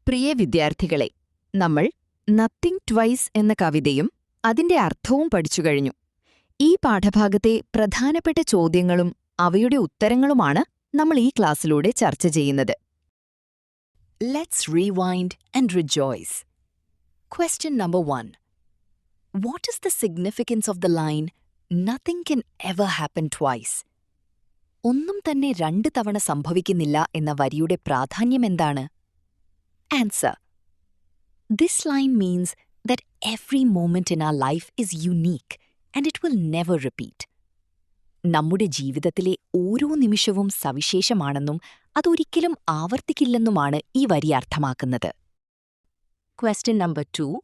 പ്രിയ വിദ്യാർത്ഥികളെ, നമ്മൾ nothing twice എന്ന കവിതയും അതിന്റെ അർത്ഥവും പഠിച്ചു കഴിഞ്ഞു. ഈ പാഠഭാഗത്തെ പ്രധാനപ്പെട്ട ചോദ്യങ്ങളും അവയുടെ ഉത്തരങ്ങളുമാണ് നമ്മൾ ഈ ക്ലാസ്സിലൂടെ ചർച്ച ചെയ്യുന്നത്. Let's rewind and rejoice. Question number 1. What is the significance of the line, "Nothing can ever happen twice"? ഒന്നും തന്നെ രണ്ട് തവണ സംഭവിക്കുന്നില്ല എന്ന വരിയുടെ പ്രാധാന്യമെന്താണ്? Answer. This line means that every moment in our life is unique and it will never repeat. നമ്മുടെ ജീവിതത്തിലെ ഓരോ നിമിഷവും സവിശേഷമാണെന്നും അതൊരിക്കലും ആവർത്തിക്കില്ലെന്നുമാണ് ഈ വരി അർത്ഥമാക്കുന്നത്. Question number 2.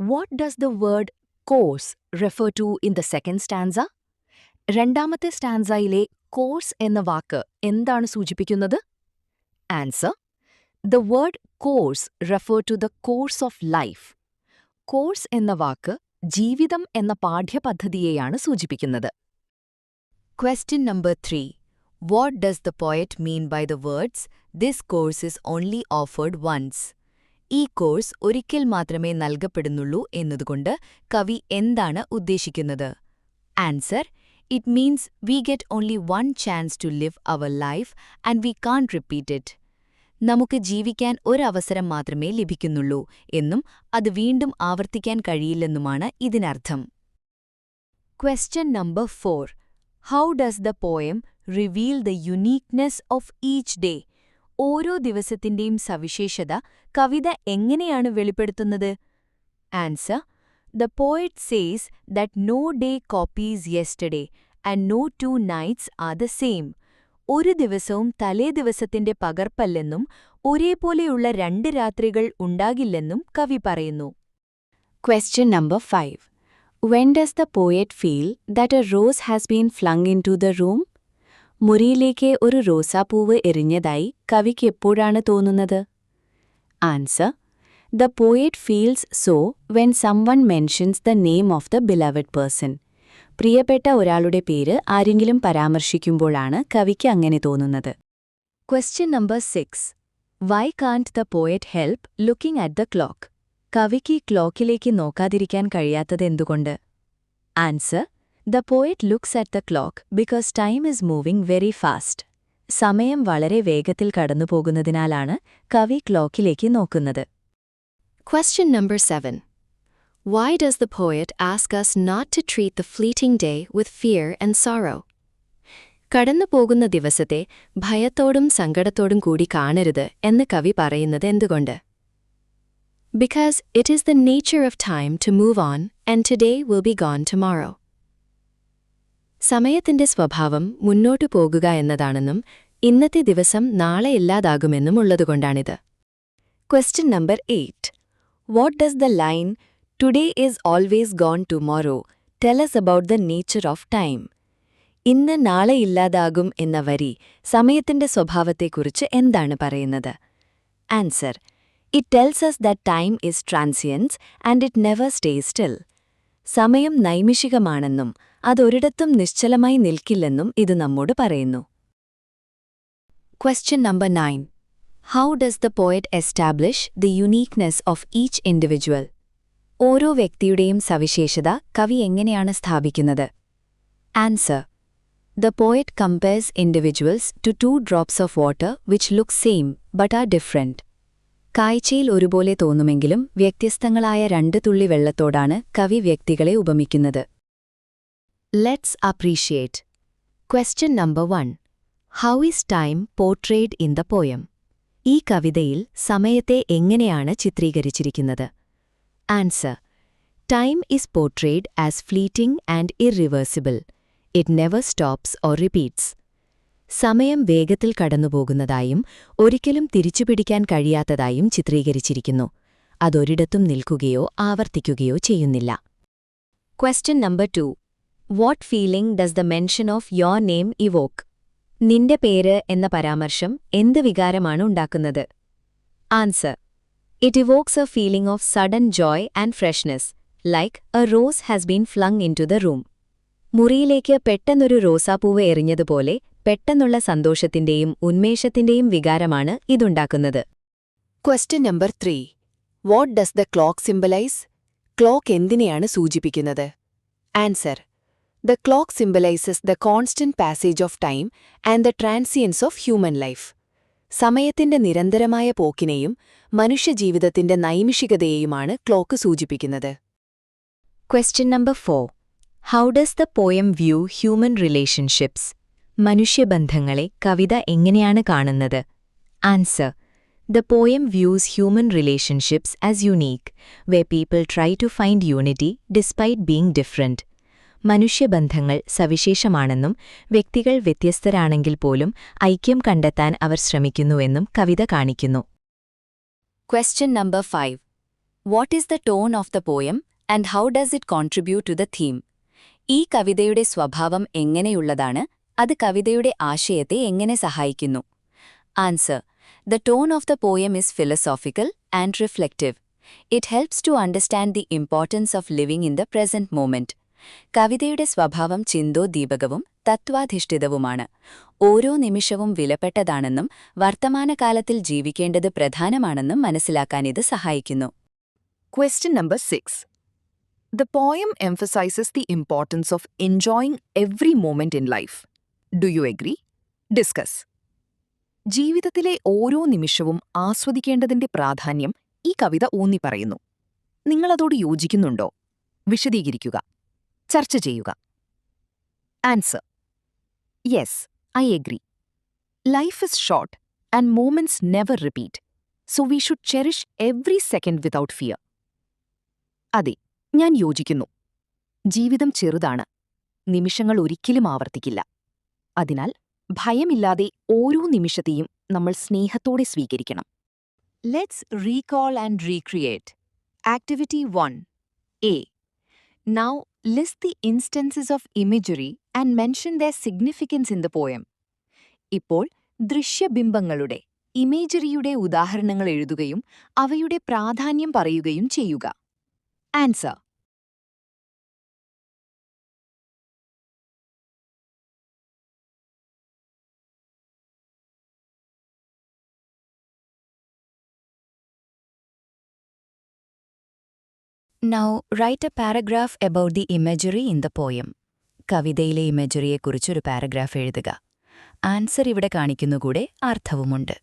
What does the word course refer to in the second stanza? രണ്ടാമത്തെ സ്റ്റാൻസയിലെ കോഴ്സ് എന്ന വാക്ക് എന്താണ് സൂചിപ്പിക്കുന്നത്? Answer. The word course refer to the course of life. Course എന്ന വാക്ക് ജീവിതം എന്ന പാഠ്യപദ്ധതിയെയാണ് സൂചിപ്പിക്കുന്നത്. Question number 3. What does the poet mean by the words, "This course is only offered once"? ഈ course ഒരിക്കൽ മാത്രമേ നൽകപ്പെടുന്നുള്ളൂ എന്നതുകൊണ്ട് കവി എന്താണ് ഉദ്ദേശിക്കുന്നത്? Answer. It means we get only one chance to live our life and we can't repeat it. നമുക്ക് ജീവിക്കാൻ ഒരവസരം മാത്രമേ ലഭിക്കുന്നുള്ളൂ എന്നും അത് വീണ്ടും ആവർത്തിക്കാൻ കഴിയില്ലെന്നുമാണ് ഇതിനർത്ഥം. Question number 4. How does the poem reveal the uniqueness of each day? ഓരോ ദിവസത്തിന്റെയും സവിശേഷത കവിത എങ്ങനെയാണ് വെളിപ്പെടുത്തുന്നത്? Answer. The poet says that no day copies yesterday and no two nights are the same. ഒരു ദിവസവും തലേ ദിവസത്തിന്റെ പകർപ്പല്ലെന്നും ഒരേപോലെയുള്ള രണ്ട് രാത്രികൾ ഉണ്ടാകില്ലെന്നും കവി പറയുന്നു. Question number 5. When does the poet feel that a rose has been flung into the room? മുറിയിലേക്ക് ഒരു റോസാപ്പൂവ് എറിഞ്ഞതായി കവിക്ക് എപ്പോഴാണ് തോന്നുന്നത്? Answer. The poet feels so when someone mentions the name of the beloved person. പ്രിയപ്പെട്ട ഒരാളുടെ പേര് ആരെങ്കിലും പരാമർശിക്കുമ്പോഴാണ് കവിക്ക് അങ്ങനെ തോന്നുന്നത്. Question number 6. Why can't the poet help looking at the clock? കവിക്ക് ക്ലോക്കിലേക്ക് നോക്കാതിരിക്കാൻ കഴിയാത്തത് എന്തുകൊണ്ട്? Answer. The poet looks at the clock because time is moving very fast. സമയം വളരെ വേഗത്തിൽ കടന്നുപോകുന്നതിനാലാണ് കവി ക്ലോക്കിലേക്ക് നോക്കുന്നത്. Question number 7. Why does the poet ask us not to treat the fleeting day with fear and sorrow? കടന്നുപോകുന്ന ദിവസത്തെ ഭയത്തോടും സങ്കടത്തോടും കൂടി കാണരുത് എന്ന് കവി പറയുന്നത് എന്തുകൊണ്ട്? Because it is the nature of time to move on and today will be gone tomorrow. സമയത്തിന്റെ സ്വഭാവം മുന്നോട്ടു പോകുക എന്നതാണെന്നും ഇന്നത്തെ ദിവസം നാളെ ഇല്ലാതാകുമെന്നും ഉള്ളതുകൊണ്ടാണിത്. Question number 8. What does the line, "Today is always gone tomorrow" tell us about the nature of time? ഇന്ന് നാളെ ഇല്ലാതാകും എന്ന വരി സമയത്തിന്റെ സ്വഭാവത്തെക്കുറിച്ച് എന്താണ് പറയുന്നത്? Answer. It tells us that time is transient and it never stays still. സമയം നൈമിഷികമാണെന്നും അതൊരിടത്തും നിശ്ചലമായി നിൽക്കില്ലെന്നും ഇത് നമ്മോട് പറയുന്നു. Question number 9. How does the poet establish the uniqueness of each individual? ഓരോ വ്യക്തിയുടെയും സവിശേഷത കവി എങ്ങനെയാണ് സ്ഥാപിക്കുന്നത്? Answer. The poet compares individuals to two drops of water which look same but are different. കാഴ്ചയിൽ ഒരുപോലെ തോന്നുമെങ്കിലും വ്യത്യസ്തങ്ങളായ രണ്ട് തുള്ളി വെള്ളത്തോടാണ് കവി വ്യക്തികളെ ഉപമിക്കുന്നത്. Let's appreciate. Question number 1. How is time portrayed in the poem? ഈ കവിതയിൽ സമയത്തെ എങ്ങനെയാണ് ചിത്രീകരിച്ചിരിക്കുന്നത്? Answer. Time is portrayed as fleeting and irreversible. It never stops or repeats. സമയം വേഗത്തിൽ കടന്നുപോകുന്നതായും ഒരിക്കലും തിരിച്ചുപിടിക്കാൻ കഴിയാത്തതായും ചിത്രീകരിച്ചിരിക്കുന്നു. അതൊരിടത്തും നിൽക്കുകയോ ആവർത്തിക്കുകയോ ചെയ്യുന്നില്ല. Question number 2. What feeling does the mention of your name evoke? നിന്റെ പേര് എന്ന പരാമർശം എന്ത് വികാരമാണ് ഉണ്ടാക്കുന്നത്? Answer. It evokes a feeling of sudden joy and freshness, like a rose has been flung into the room. മുറിയിലേക്ക് പെട്ടെന്നൊരു റോസാപ്പൂവ് എറിഞ്ഞതുപോലെ പെട്ടെന്നുള്ള സന്തോഷത്തിന്റെയും ഉന്മേഷത്തിന്റെയും വികാരമാണ് ഇതുണ്ടാക്കുന്നത്. Question number 3. What does the clock symbolize? Clock എന്തിനെയാണ് സൂചിപ്പിക്കുന്നത്? Answer. The clock symbolizes the constant passage of time and the transience of human life. സമയത്തിന്റെ നിരന്തരമായ പോക്കിനെയും മനുഷ്യജീവിതത്തിന്റെ നൈമിഷികതയെയുമാണ് clock സൂചിപ്പിക്കുന്നത്. Question number 4. How does the poem view human relationships? മനുഷ്യബന്ധങ്ങളെ കവിത എങ്ങനെയാണ് കാണുന്നത്? Answer. The poem views human relationships as unique, where people try to find unity despite being different. മനുഷ്യബന്ധങ്ങൾ സവിശേഷമാണെന്നും വ്യക്തികൾ വ്യത്യസ്തരാണെങ്കിൽ പോലും ഐക്യം കണ്ടെത്താൻ അവർ ശ്രമിക്കുന്നുവെന്നും കവിത കാണിക്കുന്നു. Question number 5. What is the tone of the poem and how does it contribute to the theme? ഈ കവിതയുടെ സ്വഭാവം എങ്ങനെയുള്ളതാണ്? അത് കവിതയുടെ ആശയത്തെ എങ്ങനെ സഹായിക്കുന്നു? Answer. The tone of the poem is philosophical and reflective. It helps to understand the importance of living in the present moment. കവിതയുടെ സ്വഭാവം ചിന്തോദ്ദീപകവും തത്വാധിഷ്ഠിതവുമാണ്. ഓരോ നിമിഷവും വിലപ്പെട്ടതാണെന്നും വർത്തമാനകാലത്തിൽ ജീവിക്കേണ്ടത് പ്രധാനമാണെന്നും മനസ്സിലാക്കാൻ ഇത് സഹായിക്കുന്നു. Question number 6. The poem emphasizes the importance of enjoying every moment in life. Do you agree? Discuss. ജീവിതത്തിലെ ഓരോ നിമിഷവും ആസ്വദിക്കേണ്ടതിന്റെ പ്രാധാന്യം ഈ കവിത ഊന്നിപ്പറയുന്നു. നിങ്ങളതോട് യോജിക്കുന്നുണ്ടോ? വിശദീകരിക്കുക. ചർച്ച ചെയ്യുക. Answer. Yes, I agree. Life is short and moments never repeat, so we should cherish every second without fear. അതെ, ഞാൻ യോജിക്കുന്നു. ജീവിതം ചെറുതാണ്. നിമിഷങ്ങൾ ഒരിക്കലും ആവർത്തിക്കില്ല. അതിനാൽ ഭയമില്ലാതെ ഓരോ നിമിഷത്തെയും നമ്മൾ സ്നേഹത്തോടെ സ്വീകരിക്കണം. Let's recall and recreate. Activity 1. A. Now list the instances of imagery and mention their significance in the poem. ഇപ്പോൾ ദൃശ്യബിംബങ്ങളുടെ ഇമേജറിയുടെ ഉദാഹരണങ്ങൾ എഴുതുകയും അവയുടെ പ്രാധാന്യം പറയുകയും ചെയ്യുക. Answer. Now write a paragraph about the imagery in the poem. കവിതയിലെ ഇമേജറിയെക്കുറിച്ചൊരു പാരഗ്രാഫ് എഴുതുക. Answer ഇവിടെ കാണിക്കുന്നുകൂടെ അർത്ഥവുമുണ്ട്.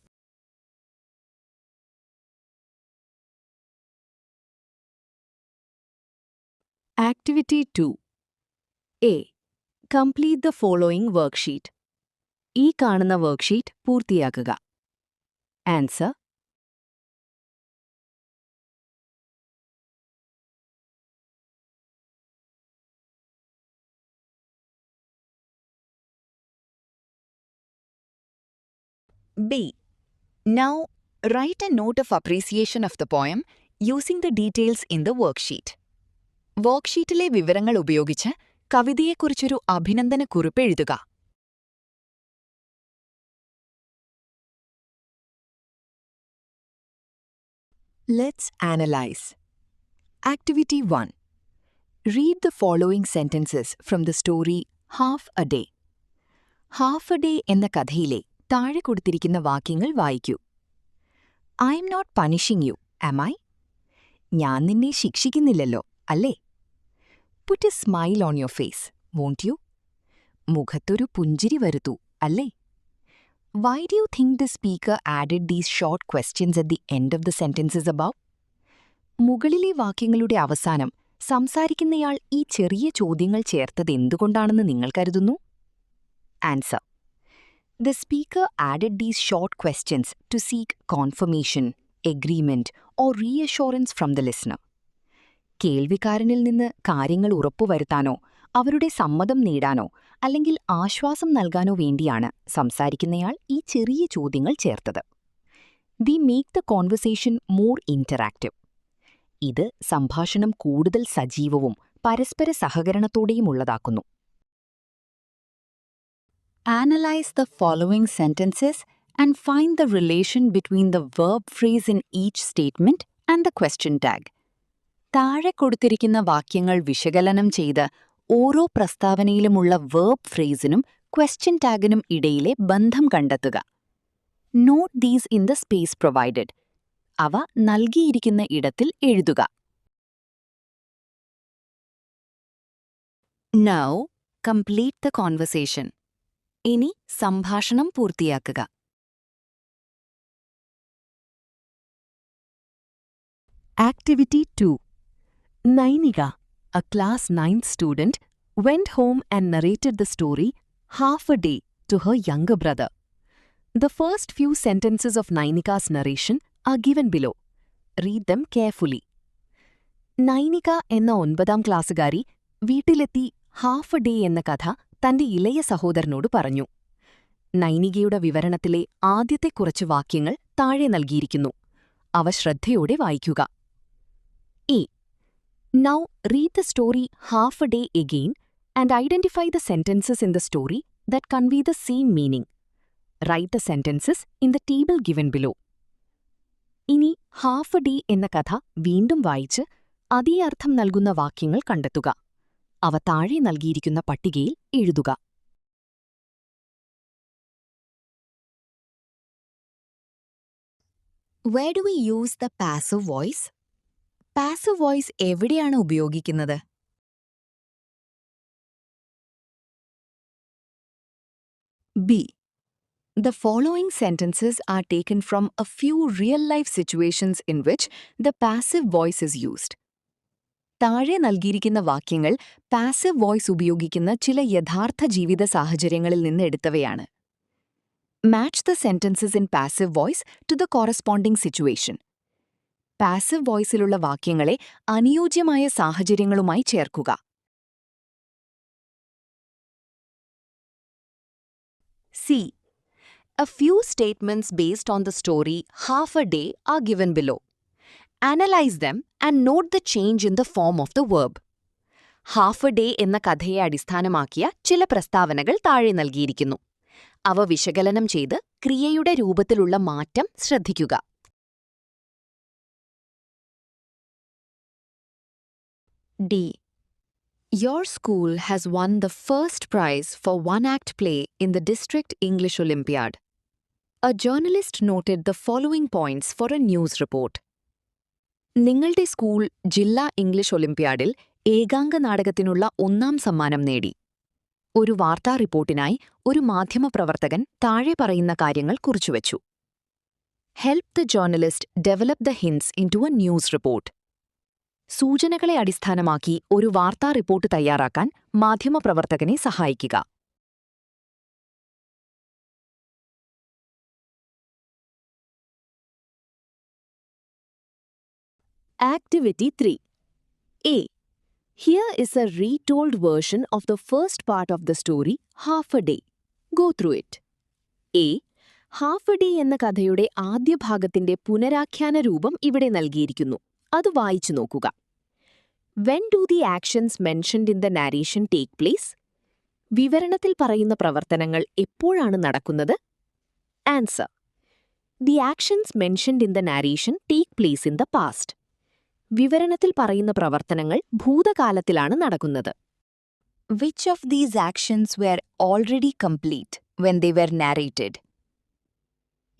Activity 2. A. Complete the following worksheet. ഈ കാണുന്ന വർക്ക്ഷീറ്റ് പൂർത്തിയാക്കുക. Answer. B. Now, write a note of appreciation of the poem using the details in the worksheet. വർക്ക്ഷീറ്റിലെ വിവരങ്ങൾ ഉപയോഗിച്ച് കവിതയെക്കുറിച്ചൊരു അഭിനന്ദനക്കുറിപ്പ് എഴുതുക. Let's analyze. Activity 1. Read the following sentences from the story Half a Day. Half a Day എന്ന കഥയിലെ താഴെ കൊടുത്തിരിക്കുന്ന വാക്യങ്ങൾ വായിക്കൂ. I am not punishing you, am I? ഞാൻ നിന്നെ ശിക്ഷിക്കുന്നില്ലല്ലോ, അല്ലേ? Put a smile on your face, won't you? മുഖത്തൊരു പുഞ്ചിരി വരുത്തൂ, അല്ലേ? Why do you think the speaker added these short questions at the end of the sentences above? മുകളിലെ വാക്യങ്ങളുടെ അവസാനം സംസാരിക്കുന്നയാൾ ഈ ചെറിയ ചോദ്യങ്ങൾ ചേർത്തത് എന്തുകൊണ്ടാണെന്ന് നിങ്ങൾ കരുതുന്നു? Answer. The speaker added these short questions to seek confirmation, agreement, or reassurance from the listener. കേൾവിക്കാരനിൽ നിന്ന് കാര്യങ്ങൾ ഉറപ്പുവരുത്താനോ അവരുടെ സമ്മതം നേടാനോ അല്ലെങ്കിൽ ആശ്വാസം നൽകാനോ വേണ്ടിയാണ് സംസാരിക്കുന്നയാൾ ഈ ചെറിയ ചോദ്യങ്ങൾ ചേർത്തത്. They make the conversation more interactive. ഇത് സംഭാഷണം കൂടുതൽ സജീവവും പരസ്പര സഹകരണത്തോടെയുമുള്ളതാക്കുന്നു. Analyze the following sentences and find the relation between the verb phrase in each statement and the question tag. താഴെ കൊടുത്തിരിക്കുന്ന വാക്യങ്ങൾ വിശകലനം ചെയ്ത് ഓരോ പ്രസ്താവനയിലുമുള്ള verb phraseനും question tagനും ഇടയിലെ ബന്ധം കണ്ടെത്തുക. Note these in the space provided. അവ നൽകിയിരിക്കുന്ന ഇടത്തിൽ എഴുതുക. Now, complete the conversation. ഇനി സംഭാഷണം പൂർത്തിയാക്കുക. Activity 2. Nainika, a class 9th student, went home and narrated the story half a day to her younger brother. The first few sentences of Nainika's narration are given below. Read them carefully. Nainika എന്ന 9ാം ക്ലാസ്സുകാരി വീട്ടിലെത്തി half A day എന്ന കഥ തന്റെ ഇളയ സഹോദരനോട് പറഞ്ഞു. നൈനികയുടെ വിവരണത്തിലെ ആദ്യത്തെ കുറച്ച് വാക്യങ്ങൾ താഴെ നൽകിയിരിക്കുന്നു. അവ ശ്രദ്ധയോടെ വായിക്കുക. A. Now read the story half a day again and identify the sentences in the story that convey the same meaning. Write the sentences in the table given below. ഇനി ഹാഫ് എ ഡേ എന്ന കഥ വീണ്ടും വായിച്ച് അതേ അർത്ഥം നൽകുന്ന വാക്യങ്ങൾ കണ്ടെത്തുക. അവ താഴെ നൽകിയിരിക്കുന്ന പട്ടികയിൽ എഴുതുക. Where do we use the passive voice? Passive voice എവിടെയാണ് ഉപയോഗിക്കുന്നത്? B. The following sentences are taken from a few real-life situations in which the passive voice is used. താഴെ നൽകിയിരിക്കുന്ന വാക്യങ്ങൾ പാസീവ് വോയ്സ് ഉപയോഗിക്കുന്ന ചില യഥാർത്ഥ ജീവിത സാഹചര്യങ്ങളിൽ നിന്ന് എടുത്തവയാണ്. Match the sentences in passive voice to the corresponding situation. Passive വോയ്സിലുള്ള വാക്യങ്ങളെ അനുയോജ്യമായ സാഹചര്യങ്ങളുമായി ചേർക്കുക. C. A few statements based on the story half a day are given below. Analyze them and note the change in the form of the verb. Half A day എന്ന കഥയെ അടിസ്ഥാനമാക്കിയ ചില പ്രസ്താവനകൾ താഴെ നൽകിയിരിക്കുന്നു. അവ വിശകലനം ചെയ്ത് ക്രിയയുടെ രൂപത്തിലുള്ള മാറ്റം ശ്രദ്ധിക്കുക. D. Your school has won the first prize for one-act play in the District English Olympiad. A journalist noted the following points for a news report. നിങ്ങളുടെ സ്കൂൾ ജില്ലാ ഇംഗ്ലീഷ് ഒളിമ്പ്യാഡിൽ ഏകാംഗ നാടകത്തിനുള്ള 1ാം സമ്മാനം നേടി. ഒരു വാർത്താ റിപ്പോർട്ടിനായി ഒരു മാധ്യമപ്രവർത്തകൻ താഴെ പറയുന്ന കാര്യങ്ങൾ കുറിച്ചുവച്ചു. Help the journalist develop the hints into a news report. സൂചനകളെ അടിസ്ഥാനമാക്കി ഒരു വാർത്താ റിപ്പോർട്ട് തയ്യാറാക്കാൻ മാധ്യമപ്രവർത്തകനെ സഹായിക്കുക. Activity 3. A. Here is a retold version of the first part of the story, half a day. Go through it. A. Half A day എന്ന കഥയുടെ ആദ്യ ഭാഗത്തിന്റെ പുനരാഖ്യാന രൂപം ഇവിടെ നൽകിയിരിക്കുന്നു. അത് വായിച്ചു നോക്കുക. When do the actions mentioned in the narration take place? വിവരണത്തിൽ പറയുന്ന പ്രവർത്തനങ്ങൾ എപ്പോഴാണ് നടക്കുന്നത്? Answer. The actions mentioned in the narration take place in the past. വിവരണത്തിൽ പറയുന്ന പ്രവർത്തനങ്ങൾ ഭൂതകാലത്തിലാണ് നടക്കുന്നത്. Which of these actions were already complete when they were narrated?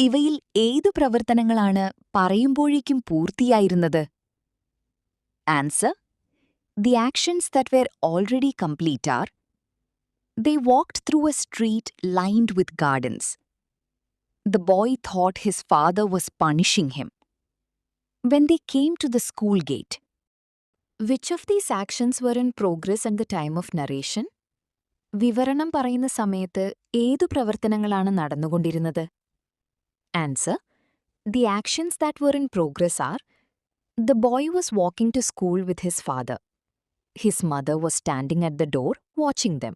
ഇവയിൽ ഏതു പ്രവർത്തനങ്ങളാണ് പറയുമ്പോഴേക്കും പൂർത്തിയായിരുന്നത്? Answer. The actions that were already complete are: they walked through a street lined with gardens. The boy thought his father was punishing him. When they came to the school gate. Which of these actions were in progress at the time of narration? വിവരണം പറയുന്ന സമയത്ത് ഏതു പ്രവർത്തനങ്ങളാണ് നടന്നുകൊണ്ടിരുന്നത്? Answer. The actions that were in progress are: the boy was walking to school with his father. His mother was standing at the door watching them.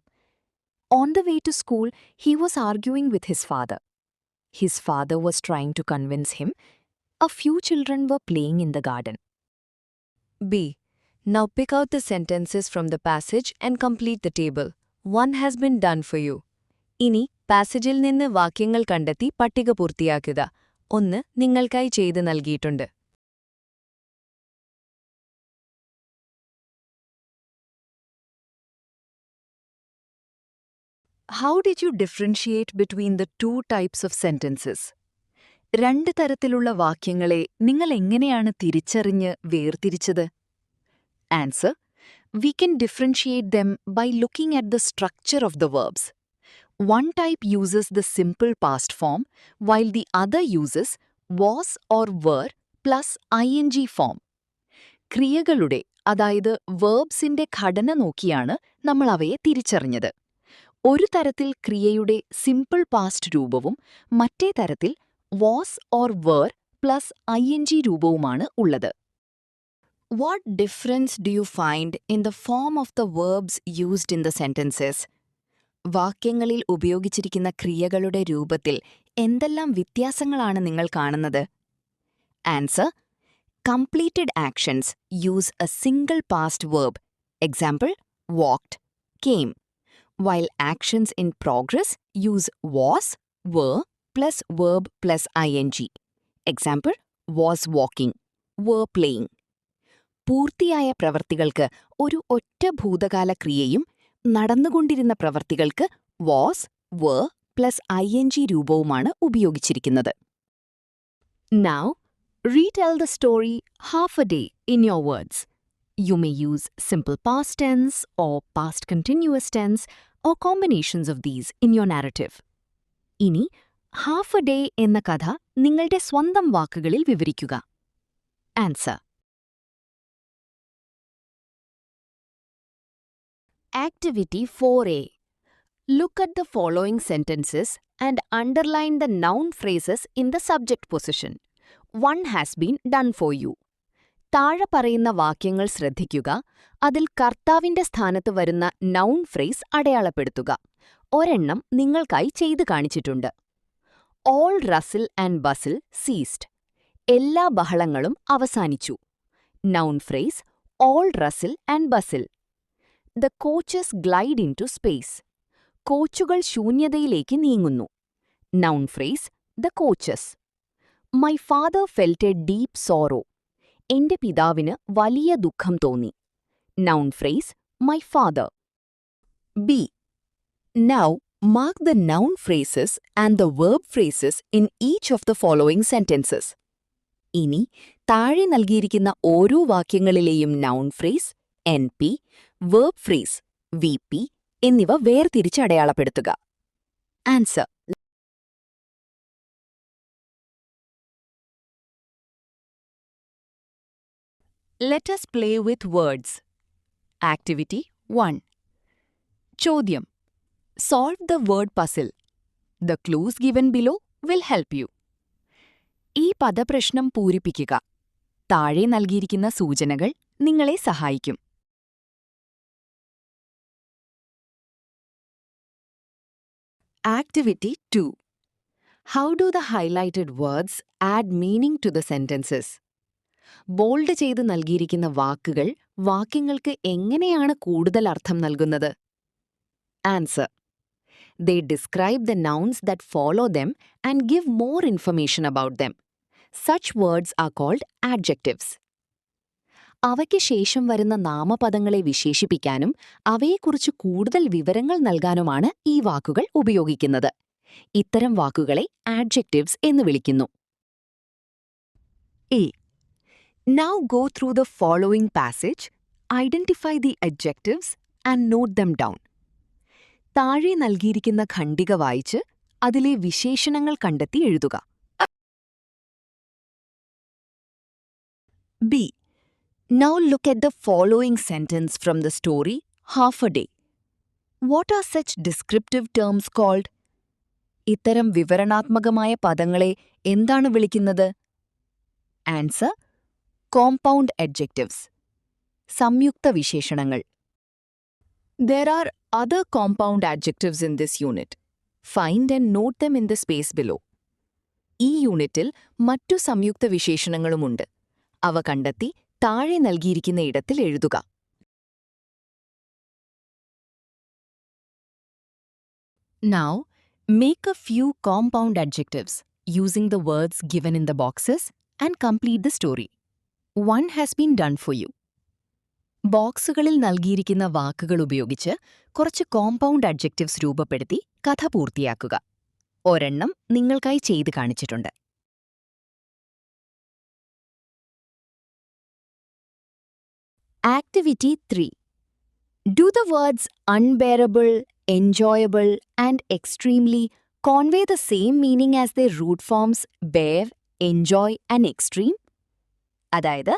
On the way to school, he was arguing with his father. His father was trying to convince him. A few children were playing in the garden. B. Now pick out the sentences from the passage and complete the table. One has been done for you. ഇനി പാസേജിൽ നിന്ന് വാക്യങ്ങൾ കണ്ടെത്തി പട്ടിക പൂർത്തിയാക്കുക. 1 നിങ്ങൾക്കായി ചെയ്ത് നൽകിയിട്ടുണ്ട്. How did you differentiate between the two types of sentences? രണ്ട് തരത്തിലുള്ള വാക്യങ്ങളെ നിങ്ങൾ എങ്ങനെയാണ് തിരിച്ചറിഞ്ഞ് വേർതിരിച്ചത്? Answer: We can differentiate them by looking at the structure of the verbs. One type uses the simple past form, while the other uses was or were plus ing form. ക്രിയകളുടെ, അതായത് വേർബ്സിന്റെ ഘടന നോക്കിയാണ് നമ്മൾ അവയെ തിരിച്ചറിഞ്ഞത്. ഒരു തരത്തിൽ ക്രിയയുടെ സിമ്പിൾ പാസ്റ്റ് രൂപവും മറ്റേ തരത്തിൽ was or were plus ing രൂപവുമാണ് ഉള്ളത്. What difference do you find in the form of the verbs used in the sentences? വാക്യങ്ങളിൽ ഉപയോഗിച്ചിരിക്കുന്ന ക്രിയകളുടെ രൂപത്തിൽ എന്തെല്ലാം വ്യത്യാസങ്ങളാണ് നിങ്ങൾ കാണുന്നത്? Answer: Completed actions use a single past verb. Example: walked, came. While actions in progress use was, were plus verb plus ing. Example: was walking, were playing. പൂർത്തിയായ പ്രവർത്തികൾക്ക് ഒരു ഒറ്റ ഭൂതകാല ക്രിയയും നടന്നുകൊണ്ടിരുന്ന പ്രവർത്തികൾക്ക് was, were plus ing രൂപവുമാണ് ഉപയോഗിച്ചിരിക്കുന്നത്. Now, retell the story half a day in your words. You may use simple past tense or past continuous tense or combinations of these in your narrative. ഇനി half a day എന്ന കഥ നിങ്ങളുടെ സ്വന്തം വാക്കുകളിൽ വിവരിക്കുക. Answer: Activity 4A. Look at the following sentences and underline the noun phrases in the subject position. One has been done for you. താഴെ പറയുന്ന വാക്യങ്ങൾ ശ്രദ്ധിക്കുക. അതിൽ കർത്താവിന്റെ സ്ഥാനത്ത് വരുന്ന നൗൺ ഫ്രേസ് അടയാളപ്പെടുത്തുക. ഒരെണ്ണം നിങ്ങൾക്കായി ചെയ്തു കാണിച്ചിട്ടുണ്ട്. All rustle and bustle ceased. എല്ലാ ബഹളങ്ങളും അവസാനിച്ചു. Noun phrase all rustle and bustle. The coaches glide into space. കോച്ചുകൾ ശൂന്യതയിലേക്ക് നീങ്ങുന്നു. Noun phrase the coaches. My father felt a deep sorrow. എന്റെ പിതാവിന് വലിയ ദുഃഖം തോന്നി. Noun phrase my father. B. Now, mark the noun phrases and the verb phrases in each of the following sentences. ഇനി താഴെ നൽകിയിരിക്കുന്ന ഓരോ വാക്യങ്ങളിലെയും noun phrase, NP, verb phrase, VP എന്നിവ വേർതിരിച്ച് അടയാളപ്പെടുത്തുക. Answer: Let us play with words. Activity 1. ചോദ്യം: Solve the word puzzle. The clues given below will help you. ഈ പദപ്രശ്നം പൂരിപ്പിക്കുക. താഴെ നൽകിയിരിക്കുന്ന സൂചനകൾ നിങ്ങളെ സഹായിക്കും. Activity 2. How do the highlighted words add meaning to the sentences? Bold ചെയ്ത് നൽകിയിരിക്കുന്ന വാക്കുകൾ വാക്യങ്ങൾക്ക് എങ്ങനെയാണ് കൂടുതൽ അർത്ഥം നൽകുന്നത്? Answer: They describe the nouns that follow them and give more information about them. Such words are called adjectives. അവയ്ക്ക് ശേഷം വരുന്ന നാമപദങ്ങളെ വിശേഷിപ്പിക്കാനും അവയെക്കുറിച്ച് കൂടുതൽ വിവരങ്ങൾ നൽകാനുമാണ് ഈ വാക്കുകൾ ഉപയോഗിക്കുന്നത്. ഇത്തരം വാക്കുകളെ adjectives എന്ന് വിളിക്കുന്നു. A. Now go through the following passage, identify the adjectives and note them down. താഴെ നൽകിയിരിക്കുന്ന ഖണ്ഡിക വായിച്ച് അതിലെ വിശേഷണങ്ങൾ കണ്ടെത്തി എഴുതുക. B. Now look at the following sentence from the story, half a day. What are such descriptive terms called? ഇത്തരം വിവരണാത്മകമായ പദങ്ങളെ എന്താണ് വിളിക്കുന്നത്? Answer: Compound adjectives. സംയുക്ത വിശേഷണങ്ങൾ. There are other compound adjectives in this unit. Find and note them in the space below. ഈ യൂണിറ്റിൽ മറ്റു സംയുക്ത വിശേഷണങ്ങളുമുണ്ട്. അവ കണ്ടെത്തി താഴെ നൽകിയിരിക്കുന്ന ഇടത്തിൽ എഴുതുക. Now, make a few compound adjectives using the words given in the boxes and complete the story. One has been done for you. ബോക്സുകളിൽ നൽകിയിരിക്കുന്ന വാക്കുകൾ ഉപയോഗിച്ച് കുറച്ച് കോമ്പൗണ്ട് അഡ്ജക്റ്റീവ്സ് രൂപപ്പെടുത്തി കഥ പൂർത്തിയാക്കുക. ഒരെണ്ണം നിങ്ങൾക്കായി ചെയ്ത് കാണിച്ചിട്ടുണ്ട്. Activity 3. Do the words unbearable, enjoyable, and extremely convey the same meaning as their root forms bear, enjoy, and extreme? അതായത്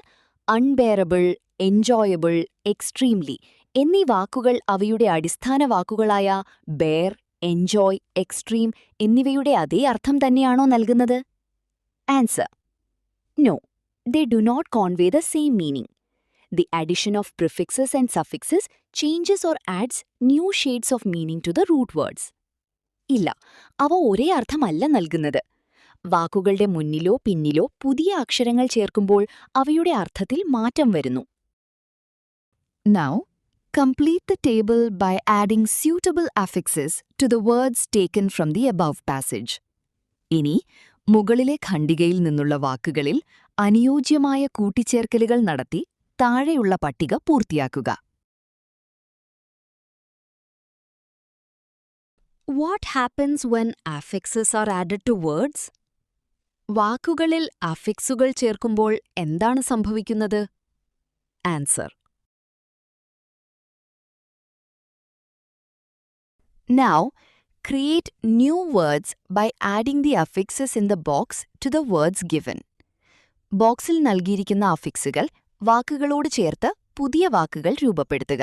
അൺബെയറബിൾ, എൻജോയബിൾ, എക്സ്ട്രീംലി എന്നീ വാക്കുകൾ അവയുടെ അടിസ്ഥാന വാക്കുകളായ ബെയർ, എൻജോയ്, എക്സ്ട്രീം എന്നിവയുടെ അതേ അർത്ഥം തന്നെയാണോ നൽകുന്നത്? Answer: No, they do not convey the same meaning. The addition of prefixes and suffixes changes or adds new shades of meaning to the root words. ഇല്ല, അവ ഒരേ അർത്ഥമല്ല നൽകുന്നത്. വാക്കുകളുടെ മുന്നിലോ പിന്നിലോ പുതിയ അക്ഷരങ്ങൾ ചേർക്കുമ്പോൾ അവയുടെ അർത്ഥത്തിൽ മാറ്റം വരുന്നു. Now, complete the table by adding suitable affixes to the words taken from the above passage. ഇനി മുകളിലെ ഖണ്ഡികയിൽ നിന്നുള്ള വാക്കുകളിൽ അനുയോജ്യമായ കൂട്ടിച്ചേർക്കലുകൾ നടത്തി താഴെയുള്ള പട്ടിക പൂർത്തിയാക്കുക. What happens when affixes are added to words? വാക്കുകളിൽ അഫിക്സുകൾ ചേർക്കുമ്പോൾ എന്താണ് സംഭവിക്കുന്നത്? Answer: Now, create new words by adding the affixes in the box to the words given. ബോക്സിൽ നൽകിയിരിക്കുന്ന അഫിക്സുകൾ വാക്കുകളോട് ചേർത്ത് പുതിയ വാക്കുകൾ രൂപപ്പെടുത്തുക.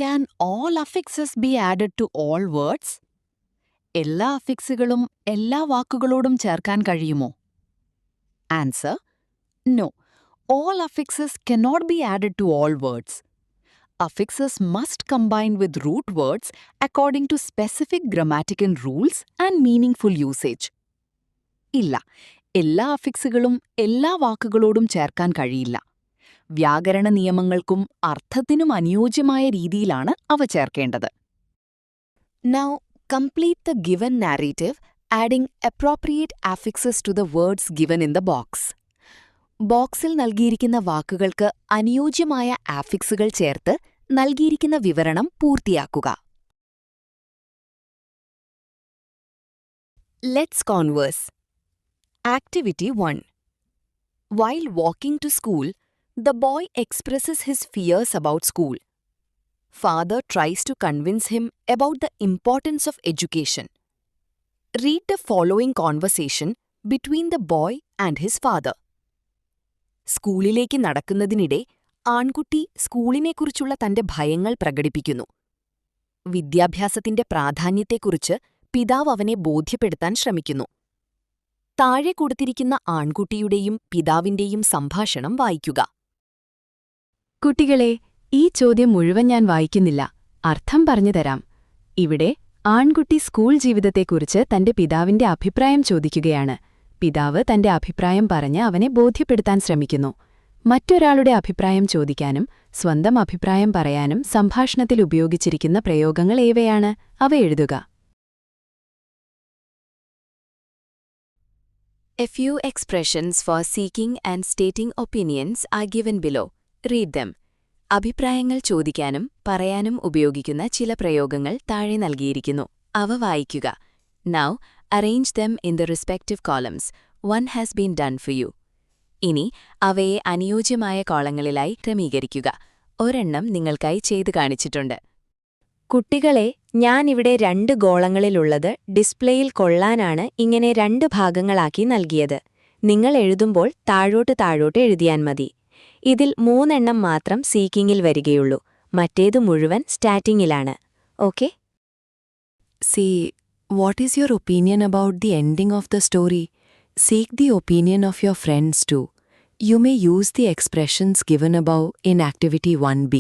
Can all affixes be added to all words? എല്ലാ അഫിക്സുകളും എല്ലാ വാക്കുകളോടും ചേർക്കാൻ കഴിയുമോ? Answer: No, all affixes cannot be added to all words. Affixes must combine with root words according to specific grammatical rules and meaningful usage. ഇല്ല, എല്ലാ അഫിക്സുകളും എല്ലാ വാക്കുകളോടും ചേർക്കാൻ കഴിയില്ല. വ്യാകരണ നിയമങ്ങൾക്കും അർത്ഥത്തിനും അനുയോജ്യമായ രീതിയിലാണ് അവ ചേർക്കേണ്ടത്. Now, complete the given narrative, adding appropriate affixes to the words given in the box. ബോക്സിൽ നൽകിയിരിക്കുന്ന വാക്കുകൾക്ക് അനുയോജ്യമായ ആഫിക്സുകൾ ചേർത്ത് നൽകിയിരിക്കുന്ന വിവരണം പൂർത്തിയാക്കുക. Let's converse. Activity 1. While walking to school, the boy expresses his fears about school. Father tries to convince him about the importance of education. Read the following conversation between the boy and his father. സ്കൂളിലേക്ക് നടക്കുന്നതിനിടെ ആൺകുട്ടി സ്കൂളിനെക്കുറിച്ചുള്ള തന്റെ ഭയങ്ങൾ പ്രകടിപ്പിക്കുന്നു. വിദ്യാഭ്യാസത്തിന്റെ പ്രാധാന്യത്തെക്കുറിച്ച് പിതാവ് അവനെ ബോധ്യപ്പെടുത്താൻ ശ്രമിക്കുന്നു. താഴെ കൊടുത്തിരിക്കുന്ന ആൺകുട്ടിയുടെയും പിതാവിന്റെയും സംഭാഷണം വായിക്കുക. കുട്ടികളെ, ഈ ചോദ്യം മുഴുവൻ ഞാൻ വായിക്കുന്നില്ല, അർത്ഥം പറഞ്ഞുതരാം. ഇവിടെ ആൺകുട്ടി സ്കൂൾ ജീവിതത്തെക്കുറിച്ച് തന്റെ പിതാവിന്റെ അഭിപ്രായം ചോദിക്കുകയാണ്. പിതാവ് തന്റെ അഭിപ്രായം പറഞ്ഞ് അവനെ ബോധ്യപ്പെടുത്താൻ ശ്രമിക്കുന്നു. മറ്റൊരാളുടെ അഭിപ്രായം ചോദിക്കാനും സ്വന്തം അഭിപ്രായം പറയാനും സംഭാഷണത്തിൽ ഉപയോഗിച്ചിരിക്കുന്ന പ്രയോഗങ്ങൾ ഏവയാണ്? അവ എഴുതുക. A few expressions for seeking and stating opinions are given below. Read them. അഭിപ്രായങ്ങൾ ചോദിക്കാനും പറയാനും ഉപയോഗിക്കുന്ന ചില പ്രയോഗങ്ങൾ താഴെ നൽകിയിരിക്കുന്നു. അവ വായിക്കുക. Now, arrange them in the respective columns. One has been done for you. ഇനി അവയെ അനുയോജ്യമായ കോളങ്ങളിലായി ക്രമീകരിക്കുക. ഒരെണ്ണം നിങ്ങൾക്കായി ചെയ്തു കാണിച്ചിട്ടുണ്ട്. കുട്ടികളെ, ഞാനിവിടെ 2 ഗോളങ്ങളിലുള്ളത് ഡിസ്പ്ലേയിൽ കൊള്ളാനാണ് ഇങ്ങനെ 2 ഭാഗങ്ങളാക്കി നൽകിയത്. നിങ്ങൾ എഴുതുമ്പോൾ താഴോട്ട് എഴുതിയാൽ മതി. ഇതിൽ 3 എണ്ണം മാത്രം സീക്കിങ്ങിൽ വരികയുള്ളൂ. മറ്റേതു മുഴുവൻ സ്റ്റാറ്റിങ്ങിലാണ്. Okay? See, what is your opinion about the ending of the story? Seek the opinion of your friends too. You may use the expressions given above in Activity 1B.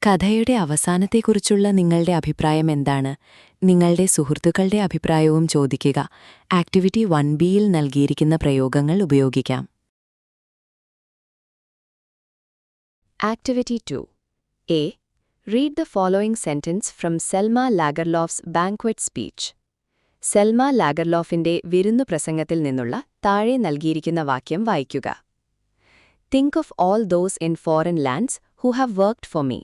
കഥയുടെ അവസാനത്തെക്കുറിച്ചുള്ള നിങ്ങളുടെ അഭിപ്രായം എന്താണ്? നിങ്ങളുടെ സുഹൃത്തുക്കളുടെ അഭിപ്രായവും ചോദിക്കുക. ആക്ടിവിറ്റി 1Bയിൽ നൽകിയിരിക്കുന്ന പ്രയോഗങ്ങൾ ഉപയോഗിക്കാം. Activity 2. A. Read the following sentence from Selma Lagerlof's banquet speech. Selma ലാഗർലോഫിന്റെ വിരുന്നു പ്രസംഗത്തിൽ നിന്നുള്ള താഴെ നൽകിയിരിക്കുന്ന വാക്യം വായിക്കുക. Think of all those in foreign lands who have worked for me.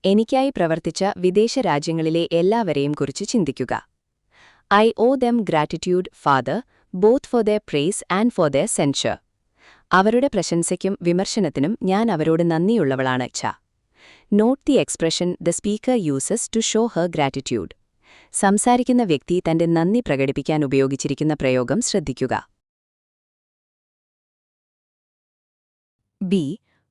എനിക്കായി പ്രവർത്തിച്ച വിദേശ രാജ്യങ്ങളിലെ എല്ലാവരെയും കുറിച്ച് ചിന്തിക്കുക. I owe them gratitude, Father, both for their praise and for their censure. അവരുടെ പ്രശംസയ്ക്കും വിമർശനത്തിനും ഞാൻ അവരോട് നന്ദിയുള്ളവളാണ് ഛ. Note the expression the speaker uses to show her gratitude. സംസാരിക്കുന്ന വ്യക്തി തന്റെ നന്ദി പ്രകടിപ്പിക്കാൻ ഉപയോഗിച്ചിരിക്കുന്ന പ്രയോഗം ശ്രദ്ധിക്കുക. B.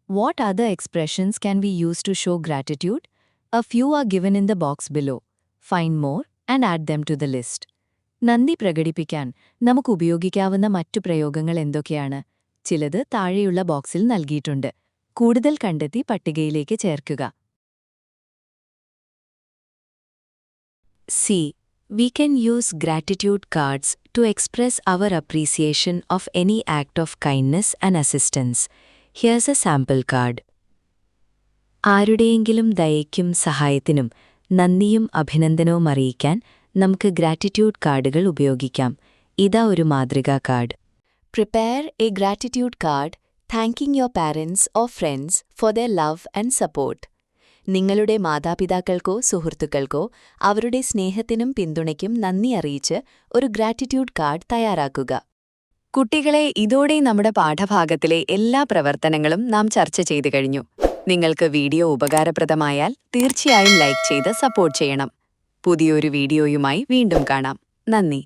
What other expressions can we use to show gratitude? A few are given in the box below. Find more and add them to the list. നന്ദി പ്രകടിപ്പിക്കാൻ നമുക്ക് ഉപയോഗിക്കാവുന്ന മറ്റു പ്രയോഗങ്ങൾ എന്തൊക്കെയാണ്? ചിലത് താഴെയുള്ള ബോക്സിൽ നൽകിയിട്ടുണ്ട്. കൂടുതൽ കണ്ടെത്തി പട്ടികയിലേക്ക് ചേർക്കുക. C. We can use gratitude cards to express our appreciation of any act of kindness and assistance. Here's a sample card. ആരുടെയെങ്കിലും ദയയ്ക്കും സഹായത്തിനും നന്ദിയും അഭിനന്ദനവും അറിയിക്കാൻ നമുക്ക് ഗ്രാറ്റിറ്റ്യൂഡ് കാർഡുകൾ ഉപയോഗിക്കാം. ഇതാ ഒരു മാതൃകാ card. Prepare a gratitude card thanking your parents or friends for their love and support. നിങ്ങളുടെ മാതാപിതാക്കൾക്കോ സുഹൃത്തുക്കൾക്കോ അവരുടെ സ്നേഹത്തിനും പിന്തുണയ്ക്കും നന്ദി അറിയിച്ച് ഒരു ഗ്രാറ്റിറ്റ്യൂഡ് കാർഡ് തയ്യാറാക്കുക. കുട്ടികളെ, ഇതോടെ നമ്മുടെ പാഠഭാഗത്തിലെ എല്ലാ പ്രവർത്തനങ്ങളും നാം ചർച്ച ചെയ്തു കഴിഞ്ഞു. നിങ്ങൾക്ക് വീഡിയോ ഉപകാരപ്രദമായാൽ തീർച്ചയായും ലൈക്ക് ചെയ്ത് സപ്പോർട്ട് ചെയ്യണം. പുതിയൊരു വീഡിയോയുമായി വീണ്ടും കാണാം. നന്ദി.